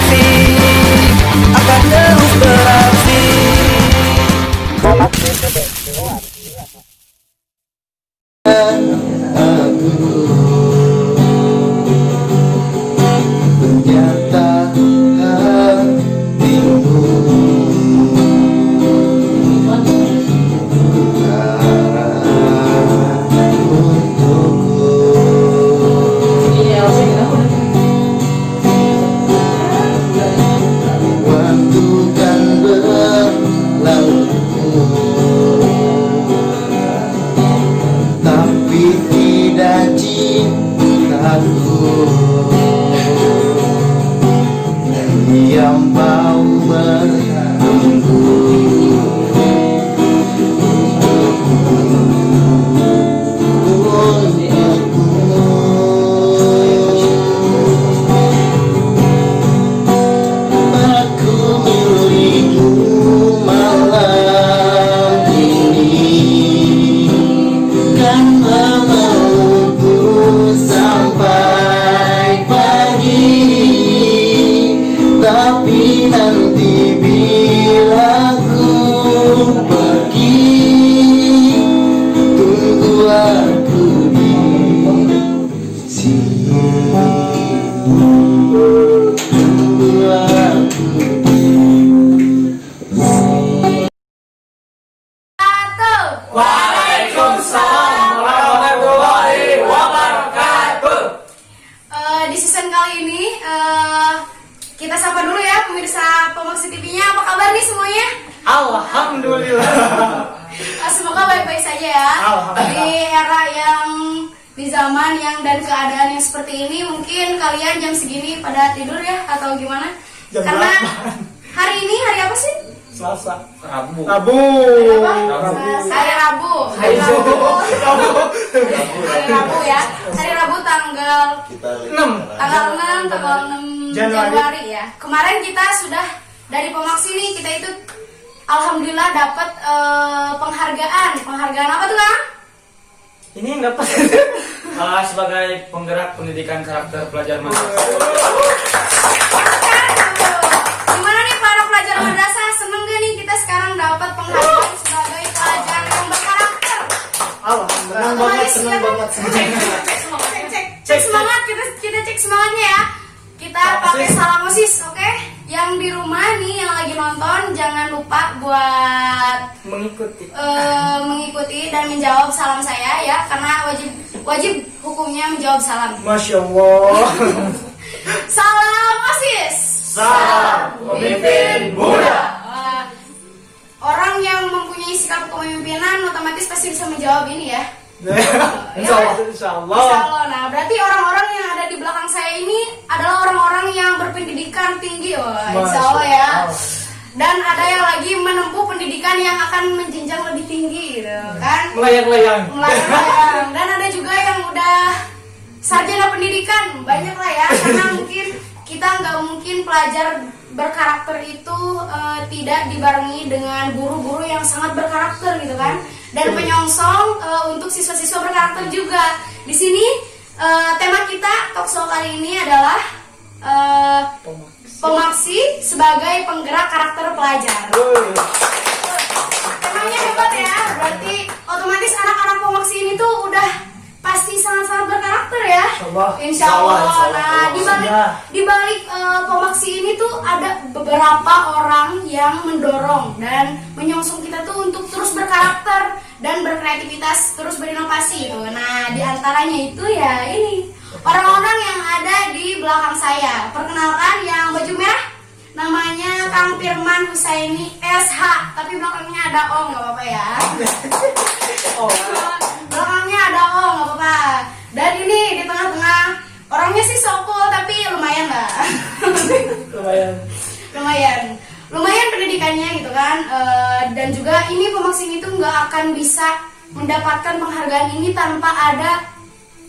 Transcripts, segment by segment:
asik akan terus berasik. Yang mau menunggu aku milikmu malam ini, kan memelukku sampai pagi. Tapi nanti bila ku pergi, tunggu aku di sini. Tunggu aku di sini. Waalaikumsalam warahmatullahi wabarakatuh. Di season kali ini kita sapa dulu ya pemirsa Pomaksi TV-nya. Apa kabar nih semuanya? Alhamdulillah. Semoga baik-baik saja ya. Di era yang di zaman yang dan keadaan yang seperti ini, mungkin kalian jam segini pada tidur ya atau gimana? Jam Karena berapa? hari ini hari apa sih? Selasa. Rabu. Rabu. Hari Rabu. Hari Rabu ya. Hari Rabu tanggal 6. tanggal 6 Januari ya. Kemarin kita sudah dari Pomaksi nih, kita itu alhamdulillah dapat penghargaan apa tuh Kang? Ini yang dapat Sebagai penggerak pendidikan karakter pelajar madrasah. Gimana nih para pelajar madrasah, seneng gak nih kita sekarang dapat penghargaan sebagai pelajar yang berkarakter? Alhamdulillah, senang banget. Cek semangat, kita cek semangatnya ya. Kita pakai salam OSIS, oke? Yang di rumah nih yang lagi nonton jangan lupa buat mengikuti dan menjawab salam saya ya, karena wajib hukumnya menjawab salam. Masya Allah. Salam OSIS. Salam pemimpin muda. Orang yang mempunyai sikap kepemimpinan otomatis pasti bisa menjawab ini ya. Insya Allah. Insya Allah. Nah, berarti orang-orang yang ada di belakang saya ini adalah orang-orang yang berpendidikan tinggi, insya Allah ya. Dan ada yang lagi menempuh pendidikan yang akan menjenjang lebih tinggi, gitu kan? Melayang-layang. Dan ada juga yang udah sarjana pendidikan, banyak lah ya. Karena mungkin kita nggak mungkin pelajar berkarakter itu tidak dibarengi dengan guru-guru yang sangat berkarakter, gitu kan? Dan menyongsong untuk siswa-siswa berkarakter juga. Di sini tema kita talkshow kali ini adalah Pomaksi sebagai penggerak karakter pelajar. Temanya hebat ya, berarti otomatis anak-anak Pomaksi ini tuh udah pasti sangat-sangat berkarakter ya. Insya Allah. Nah, di balik Pomaksi ini tuh ada beberapa orang yang mendorong dan menyongsong kita tuh untuk terus berkarakter dan berkreativitas, terus berinovasi gitu. Nah, di antaranya itu ya ini orang-orang yang ada di belakang saya. Perkenalkan, yang baju merah namanya Kang Firman Husaini SH, tapi belakangnya ada O, nggak apa-apa ya. Belakangnya ada O, nggak apa-apa. Dan ini di tengah-tengah, orangnya sih sokol tapi lumayan lah. lumayan pendidikannya gitu kan. Dan juga ini Pomaksi itu nggak akan bisa mendapatkan penghargaan ini tanpa ada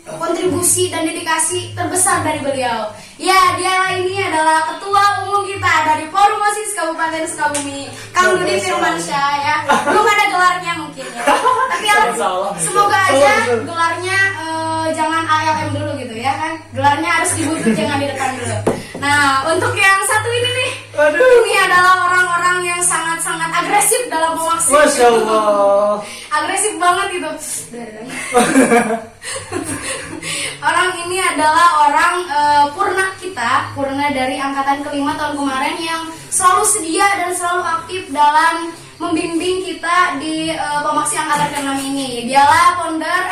kontribusi dan dedikasi terbesar dari beliau. Ya, dia ini adalah ketua umum kita dari Forum OSIS Kabupaten Sukabumi, Kang Dudi Firmansyah ya. Belum ada gelarnya mungkin ya. Tapi semoga aja gelarnya jangan ALM dulu gitu ya kan. Gelarnya harus di butut, jangan di depan dulu. Nah, untuk yang satu Ini adalah orang-orang yang sangat-sangat agresif dalam pemaksi. Masya Allah. Agresif banget itu. Orang ini adalah orang purna dari angkatan kelima tahun kemarin yang selalu sedia dan selalu aktif dalam membimbing kita di pemaksi angkatan ke-6 ini. Dialah founder,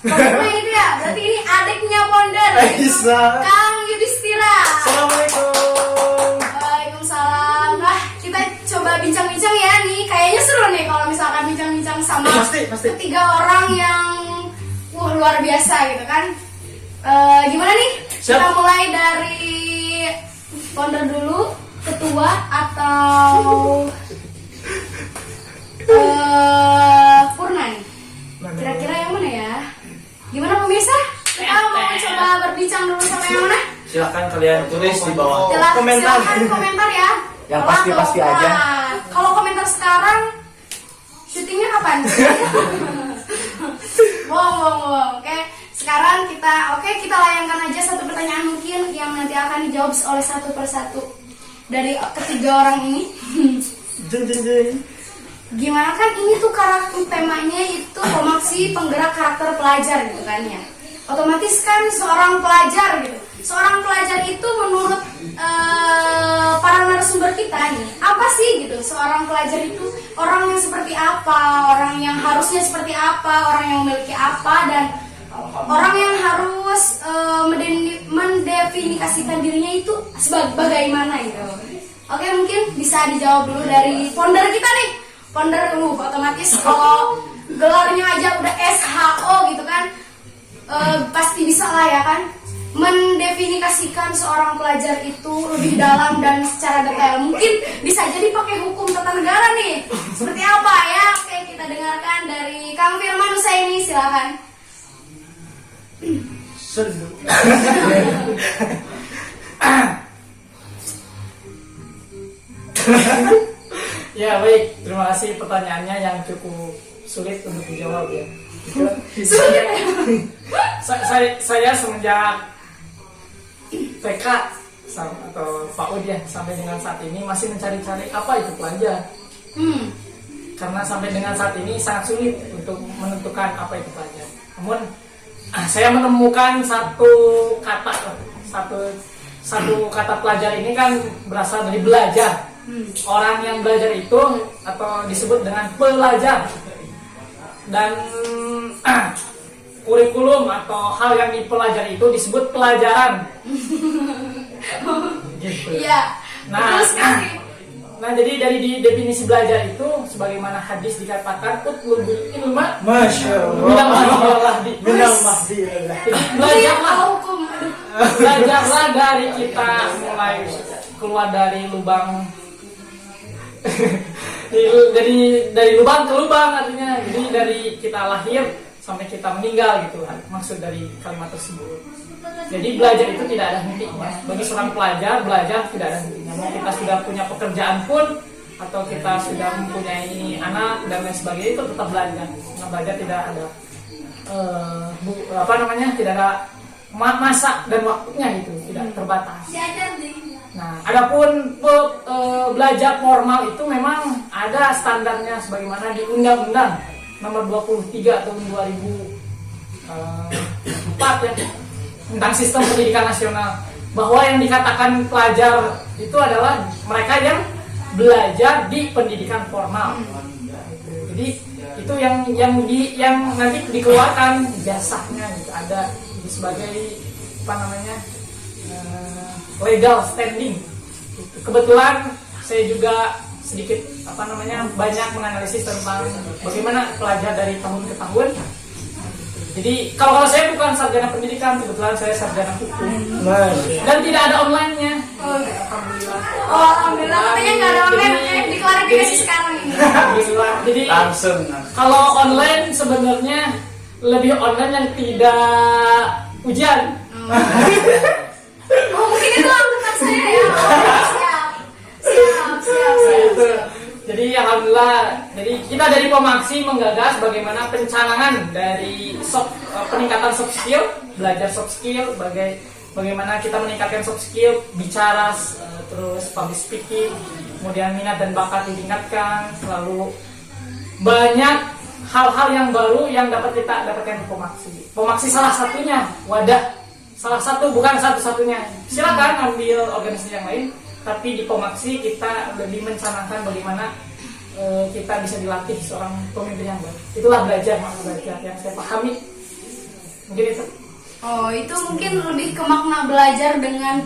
fondernya itu ya, berarti ini adiknya founder, yaitu Aisyah. Kang Yudhistira. Assalamualaikum. Waalaikumsalam. Nah, kita coba bincang-bincang ya nih. Kayaknya seru nih kalau misalkan bincang-bincang sama Pasti. ketiga orang yang luar biasa gitu kan. Gimana nih? Siap. Kita mulai dari founder dulu, ketua atau Purna nih. Kira-kira yang mana ya? Gimana pemirsa? Kita mau coba berbincang dulu sama yang mana? Silahkan kalian tulis di bawah. Silahkan komentar ya. Yang Kalau pasti-pasti tuh, aja. nah, kalau komentar sekarang, syutingnya kapan? Bohong. Oke, sekarang kita layangkan aja satu pertanyaan mungkin yang nanti akan dijawab oleh satu persatu dari ketiga orang ini. Jeng. Gimana kan ini tuh karakter temanya itu pemaksi penggerak karakter pelajar gitu kan ya. Otomatis kan seorang pelajar gitu. Seorang pelajar itu menurut para narasumber kita nih, apa sih gitu? Seorang pelajar itu orang yang seperti apa? Orang yang harusnya seperti apa? Orang yang memiliki apa? Dan orang yang harus mendefinisikan dirinya itu sebagai bagaimana gitu. Oke, mungkin bisa dijawab dulu dari founder kita nih. Founder dulu, otomatis kalau gelarnya aja udah SHO gitu kan, pasti bisa lah ya kan mendefinisikan seorang pelajar itu lebih dalam dan secara detail. Mungkin bisa jadi pakai hukum tata negara nih. Seperti apa ya? Oke, kita dengarkan dari Kang Firman Husaini, silakan. Ya baik, terima kasih pertanyaannya yang cukup sulit untuk dijawab ya. Saya semenjak TK atau PAUD ya sampai dengan saat ini masih mencari-cari apa itu pelajar. Karena sampai dengan saat ini sangat sulit untuk menentukan apa itu pelajar. Namun saya menemukan satu kata pelajar ini kan berasal dari belajar. Orang yang belajar itu atau disebut dengan pelajar. Dan kurikulum atau hal yang dipelajari itu disebut pelajaran. Gitu. Iya. Nah, jadi dari definisi belajar itu sebagaimana hadis dikatakan utlubul ilma. Masya Allah. Minal mahdi. Belajarlah dari kita mulai keluar dari lubang dari lubang ke lubang, artinya jadi dari kita lahir sampai kita meninggal gitu kan maksud dari kalimat tersebut. Jadi belajar itu tidak ada hentinya. Bagi seorang pelajar, belajar tidak ada hentinya. Mau kita sudah punya pekerjaan pun atau kita sudah mempunyai anak dan lain sebagainya, itu tetap belajar. Karena belajar tidak ada tidak ada masa dan waktunya gitu, tidak terbatas. Nah, adapun belajar formal itu memang ada standarnya sebagaimana di Undang-Undang Nomor 23 tahun 2004 ya, tentang Sistem Pendidikan Nasional, bahwa yang dikatakan pelajar itu adalah mereka yang belajar di pendidikan formal. Jadi itu yang nanti dikeluarkan ijazahnya gitu, ada sebagai legal standing. Kebetulan saya juga sedikit banyak menganalisis tentang bagaimana pelajar dari tahun ke tahun. Jadi kalau saya bukan sarjana pendidikan, kebetulan saya sarjana hukum. Dan tidak ada online-nya. Alhamdulillah. Alhamdulillah, katanya nggak ada online, diklarifikasi sekarang ini. Jadi Langsung. kalau online sebenarnya lebih online yang tidak ujian. Mungkin itu angkatan saya ya. Siap. Jadi alhamdulillah, jadi kita dari Pemaksi menggagas bagaimana pencanangan dari peningkatan soft skill, belajar soft skill bagaimana kita meningkatkan soft skill, bicara, terus public speaking, kemudian minat dan bakat ditingkatkan, lalu banyak hal-hal yang baru yang dapat kita dapatkan di Pomaksi. Pomaksi salah satunya, wadah, salah satu, bukan satu-satunya. Silakan ambil organisasi yang lain, tapi di Pomaksi kita lebih mencanangkan bagaimana kita bisa dilatih seorang pemimpin yang baik. Itulah belajar yang saya pahami. Mungkin itu. Oh, itu mungkin lebih ke makna belajar dengan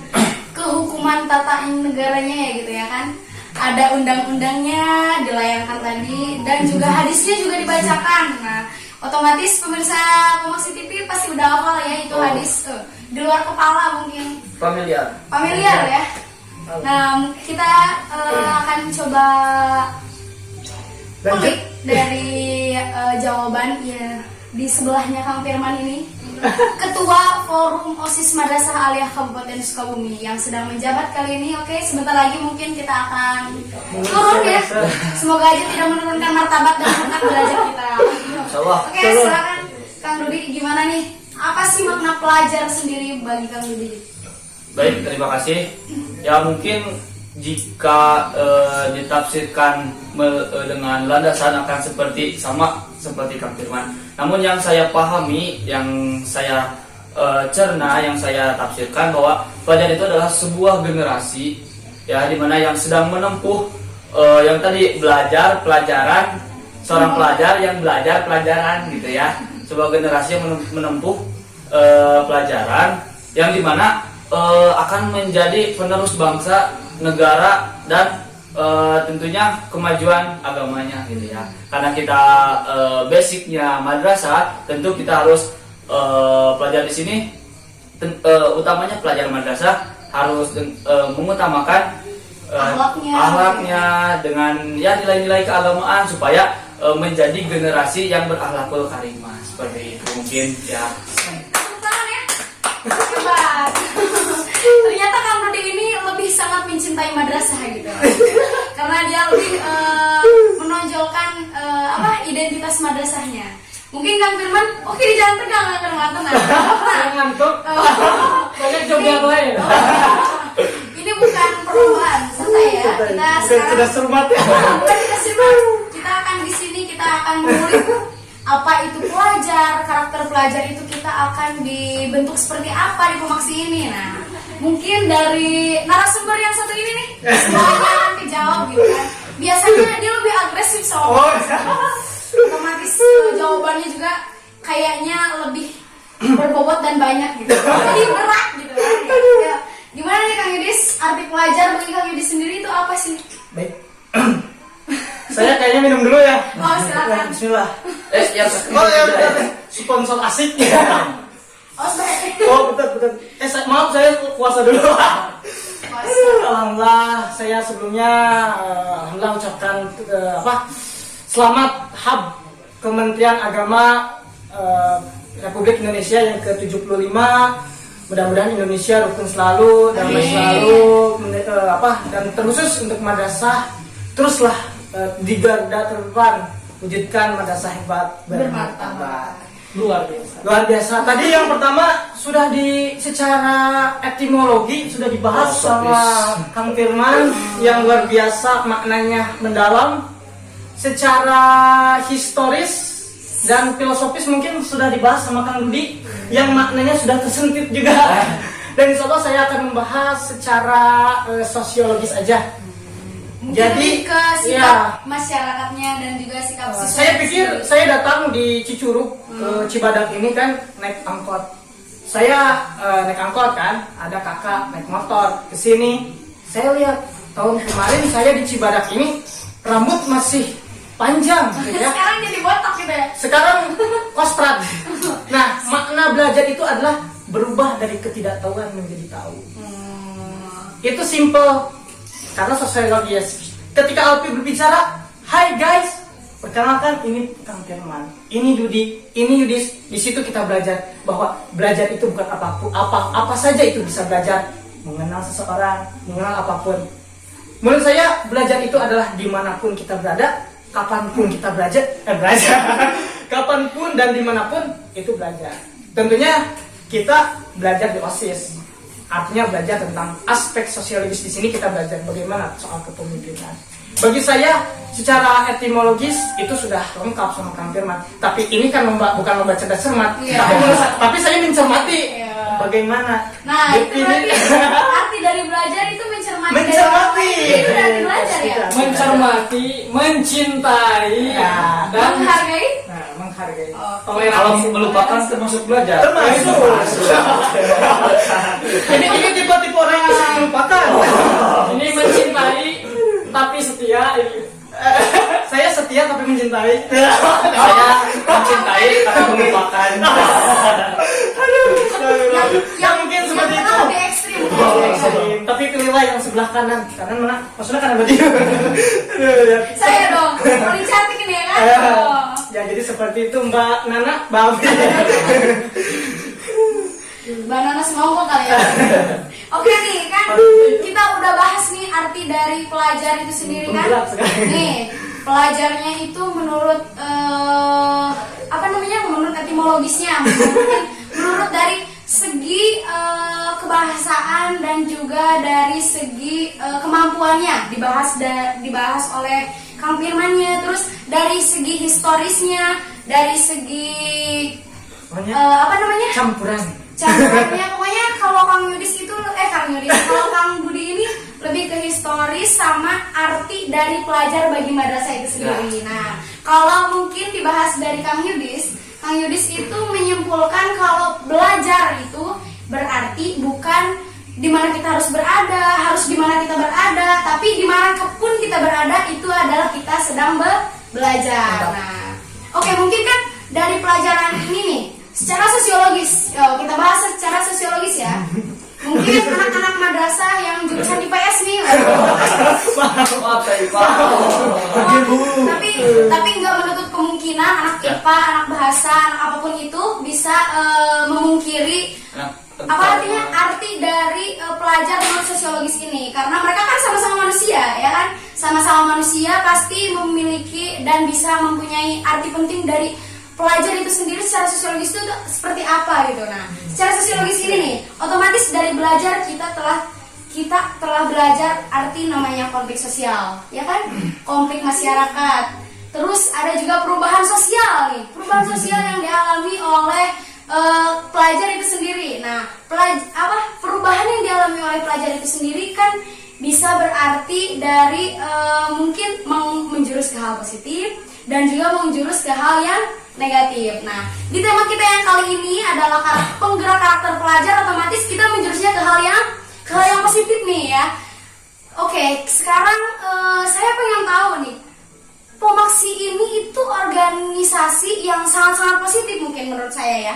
kehukuman tata negaranya ya gitu ya kan. Ada undang-undangnya dilayangkan tadi dan juga hadisnya juga dibacakan. Nah, otomatis pemirsa Pomaksi TV pasti udah hafal ya itu hadis di luar kepala mungkin. Familiar ya. Nah, kita akan coba ulik dari jawaban ya di sebelahnya Kang Firman ini. Ketua Forum OSIS Madrasah Aliyah Kabupaten Sukabumi yang sedang menjabat kali ini. Oke, sebentar lagi mungkin kita akan turun ya. Semoga aja tidak menurunkan martabat dan harkat derajat kita. Oke, silakan Kang Rudi, gimana nih? Apa sih makna pelajar sendiri bagi Kang Rudi? Baik, terima kasih. Ya mungkin jika ditafsirkan dengan landasan akan sama seperti Kang Firman. Namun yang saya pahami, yang saya cerna, yang saya tafsirkan bahwa pelajar itu adalah sebuah generasi ya dimana yang sedang menempuh yang tadi belajar pelajaran, seorang pelajar yang belajar pelajaran gitu ya. Sebuah generasi yang menempuh pelajaran yang dimana akan menjadi penerus bangsa, negara, dan tentunya kemajuan agamanya gitu ya. Karena kita basicnya madrasah, tentu kita harus pelajar di sini utamanya pelajar madrasah harus mengutamakan akhlaknya dengan ya nilai-nilai keagamaan supaya menjadi generasi yang berakhlakul karimah seperti itu mungkin ya. Hebat. Ternyata Kang Rudi ini lebih sangat mencintai madrasah gitu. Karena dia lebih menonjolkan identitas madrasahnya. Mungkin Kang Firman, oke jangan tegang Kang Firman. Jangan ngantuk. Banyak job yang lain. Ini bukan perlombaan, santai ya. Kita sekarang sudah serumat ya. Bukan kita serumat. Kita akan di sini kita akan mengulik apa itu pelajar, karakter pelajar itu kita akan dibentuk seperti apa di Pomaksi ini. Nah, mungkin dari narasumber yang satu ini nih, semuanya akan dijawab gitu kan. Biasanya dia lebih agresif soalnya. Otomatis jawabannya juga kayaknya lebih berbobot dan banyak gitu. Jadi berat gitu kan. Ya. Gimana nih Kang Yudis? Arti pelajar bagi Kang Yudis sendiri itu apa sih? Baik. Saya kayaknya minum dulu ya. Oh, silakan. Bismillah. Ya, Sponsor asik ya. Oh, sebagai Betul. Maaf saya puasa dulu. Alhamdulillah, saya sebelumnya alhamdulillah ucapkan selamat HAB Kementerian Agama Republik Indonesia yang ke-75. Mudah-mudahan Indonesia rukun selalu, damai selalu, dan terkhusus untuk madrasah teruslah di garda terdepan wujudkan madrasah hebat bermartabat. Luar biasa. Luar biasa. Tadi yang pertama sudah secara etimologi sudah dibahas sama Kang Firman yang luar biasa, maknanya mendalam. Secara historis dan filosofis mungkin sudah dibahas sama Kang Rudi yang maknanya sudah tersentit juga. Dan insya Allah saya akan membahas secara sosiologis aja. Jadi ke sikap masyarakatnya dan juga sikap siswa. Saya pikir saya datang di Cicurug ke Cibadak ini kan naik angkot. Saya naik angkot kan, ada kakak naik motor ke sini. Saya lihat tahun kemarin saya di Cibadak ini rambut masih panjang gitu ya. Sekarang jadi botak gitu ya. Sekarang kostrat. Nah, makna belajar itu adalah berubah dari ketidaktahuan menjadi tahu. Itu simple. Karena sosiologis. Ketika Alpi berbicara, "Hai guys, perkenalkan ini Kang Firman, ini Dudi, ini Yudis." Di situ kita belajar bahwa belajar itu bukan apapun, apa saja itu bisa belajar, mengenal seseorang, mengenal apapun. Menurut saya belajar itu adalah dimanapun kita berada, kapanpun kita belajar, kapanpun dan dimanapun itu belajar. Tentunya kita belajar di OSIS. artinya belajar tentang aspek sosiologis. Di sini kita belajar bagaimana soal kepemimpinan. Bagi saya secara etimologis itu sudah lengkap sama Kang Firman. Tapi ini kan bukan lomba cerdas cermat, Iya. tapi saya mencermati Iya. bagaimana. Nah, itu berarti arti dari belajar itu mencermati. Mencermati. Itu dari belajar ya. Mencermati, mencintai, Ya. dan Menghargai. menghargai. Oh. Kalau Toleransi. melupakan termasuk belajar. Termasuk. Ini tipe-tipe orang yang bisa melupakan. Ini mencintai tapi setia. Ini Saya setia tapi mencintai. Saya mencintai tapi melupakan. Yang mungkin seperti yang itu. lebih ekstrim. Lebih ekstrim. Tapi pilihlah yang sebelah kanan. Kanan mana? Maksudnya kanan berarti. Saya dong, paling cantik ini ya kan? Oh. Ya jadi seperti itu Mbak Nana, Mbak Afi. Banana semongko kali ya. Oke nih kan, kita udah bahas nih arti dari pelajar itu sendiri kan. Berat sekali. Nih, pelajarnya itu menurut apa namanya? Menurut etimologisnya, menurut dari segi kebahasaan dan juga dari segi kemampuannya dibahas oleh Kang Firmannya, terus dari segi historisnya, dari segi apa namanya? Campuran. Campurannya pokoknya kalau Kang Kang Budi ini lebih ke historis sama arti dari pelajar bagi madrasah itu sendiri. Nah, kalau mungkin dibahas dari Kang Yudis itu menyimpulkan kalau belajar itu berarti bukan di mana kita harus di mana kita berada, tapi di mana pun kita berada itu adalah kita sedang belajar. Nah, oke, mungkin kan dari pelajaran ini nih secara sosiologis, kita bahas secara sosiologis ya. Mungkin anak-anak madrasah yang jurusan IPS nih, tapi nggak menutup kemungkinan anak IPA, anak bahasa, anak apapun itu bisa memungkiri apa artinya arti dari pelajar menurut sosiologis ini, karena mereka kan sama-sama manusia ya kan, sama-sama manusia pasti memiliki dan bisa mempunyai arti penting dari pelajar itu sendiri secara sosiologis itu seperti apa gitu. Nah, secara sosiologis ini nih, otomatis dari belajar kita telah belajar arti namanya konflik sosial, ya kan? Konflik masyarakat. Terus ada juga perubahan sosial nih, perubahan sosial yang dialami oleh pelajar itu sendiri. Nah, perubahan yang dialami oleh pelajar itu sendiri kan bisa berarti dari mungkin menjurus ke hal positif dan juga menjurus ke hal yang negatif. Nah, di tema kita yang kali ini adalah penggerak karakter pelajar, otomatis kita menjurusnya ke hal yang positif nih ya. Oke, sekarang saya pengen tahu nih, Pomaksi ini itu organisasi yang sangat-sangat positif mungkin menurut saya ya.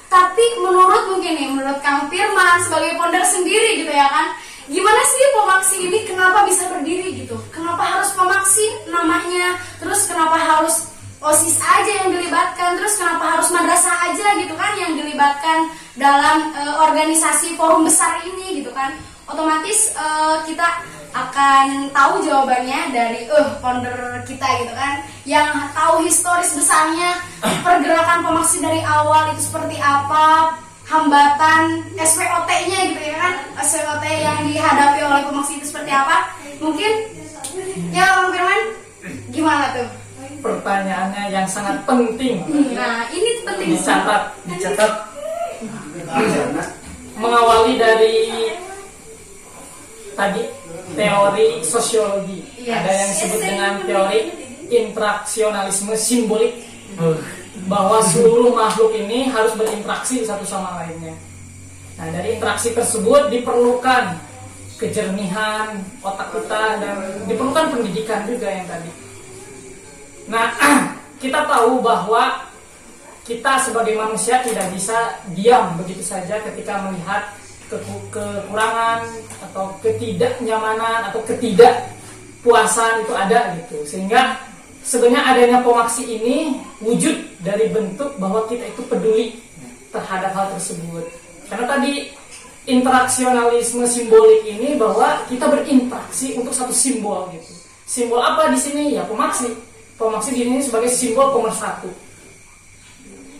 Tapi menurut Kang Firman sebagai founder sendiri gitu ya kan, gimana sih Pomaksi ini kenapa bisa berdiri gitu? Kenapa harus Pomaksi namanya? Terus kenapa harus OSIS aja yang dilibatkan? Terus kenapa harus madrasah aja gitu kan yang dilibatkan dalam organisasi forum besar ini gitu kan? Otomatis kita akan tahu jawabannya dari founder kita gitu kan, yang tahu historis besarnya pergerakan Pomaksi dari awal itu seperti apa, hambatan SWOT-nya gitu ya kan, SWOT yang dihadapi oleh Pomaksi itu seperti apa. Mungkin ya Bang Firman, gimana tuh? Pertanyaannya yang sangat penting. Nah, ini penting Dicatat. Mengawali dari tadi teori sosiologi. Yes. Ada yang disebut dengan teori interaksionalisme simbolik, bahwa seluruh makhluk ini harus berinteraksi satu sama lainnya. Nah, dari interaksi tersebut diperlukan kejernihan otak kita dan diperlukan pendidikan juga yang tadi. Nah, kita tahu bahwa kita sebagai manusia tidak bisa diam begitu saja ketika melihat kekurangan atau ketidaknyamanan atau ketidakpuasan itu ada gitu. Sehingga sebenarnya adanya Pomaksi ini wujud dari bentuk bahwa kita itu peduli terhadap hal tersebut. Karena tadi interaksionalisme simbolik ini bahwa kita berinteraksi untuk satu simbol gitu. Simbol apa di sini? Ya Pomaksi. Pomaksi di sini sebagai simbol pemersatu.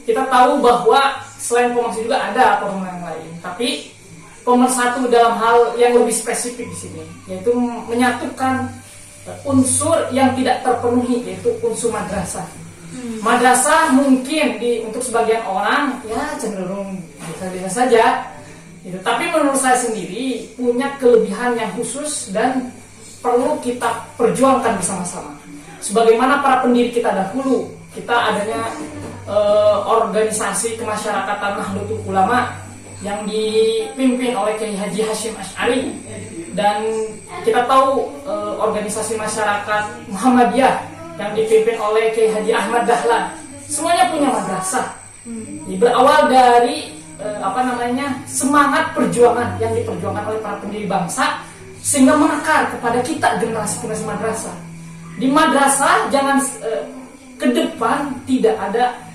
Kita tahu bahwa selain Pomaksi juga ada forum yang lain, tapi pemersatu dalam hal yang lebih spesifik di sini, yaitu menyatukan unsur yang tidak terpenuhi, yaitu unsur madrasah. Madrasah mungkin untuk sebagian orang ya cenderung biasa-biasa saja, gitu. Tapi menurut saya sendiri punya kelebihan yang khusus dan perlu kita perjuangkan bersama-sama. Sebagaimana para pendiri kita dahulu, kita adanya organisasi kemasyarakatan Nahdlatul Ulama yang dipimpin oleh Kiai Haji Hashim Asy'ari, dan kita tahu organisasi masyarakat Muhammadiyah yang dipimpin oleh Kiai Haji Ahmad Dahlan, semuanya punya madrasah. Berawal dari semangat perjuangan yang diperjuangkan oleh para pendiri bangsa, sehingga mengakar kepada kita generasi madrasah. Di madrasah jangan ke depan tidak ada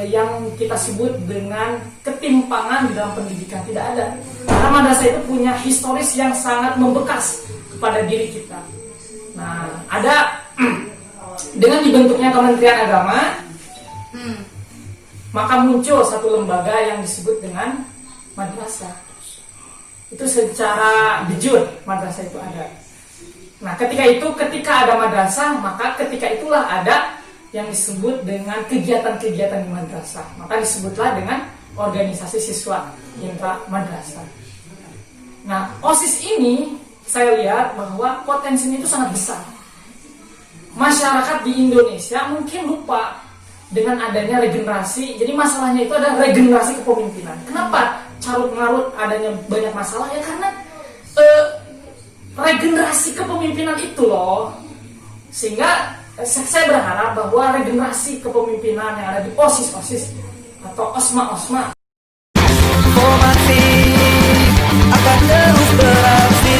yang kita sebut dengan ketimpangan di dalam pendidikan, tidak ada. Karena madrasah itu punya historis yang sangat membekas kepada diri kita. Nah, ada dengan dibentuknya Kementerian Agama, maka muncul satu lembaga yang disebut dengan madrasah. Itu secara de jure madrasah itu ada. Nah, ketika ada madrasah, maka ketika itulah ada yang disebut dengan kegiatan-kegiatan di madrasah. Maka disebutlah dengan organisasi siswa intra madrasah. Nah, OSIS ini saya lihat bahwa potensinya itu sangat besar. Masyarakat di Indonesia mungkin lupa dengan adanya regenerasi. Jadi masalahnya itu adalah regenerasi kepemimpinan. Kenapa carut-marut adanya banyak masalah? Ya karena regenerasi kepemimpinan itu loh. Sehingga saya berharap bahwa regenerasi kepemimpinan yang ada di OSIS-OSIS atau OSMA-OSMA Informasi akan terus beraksi.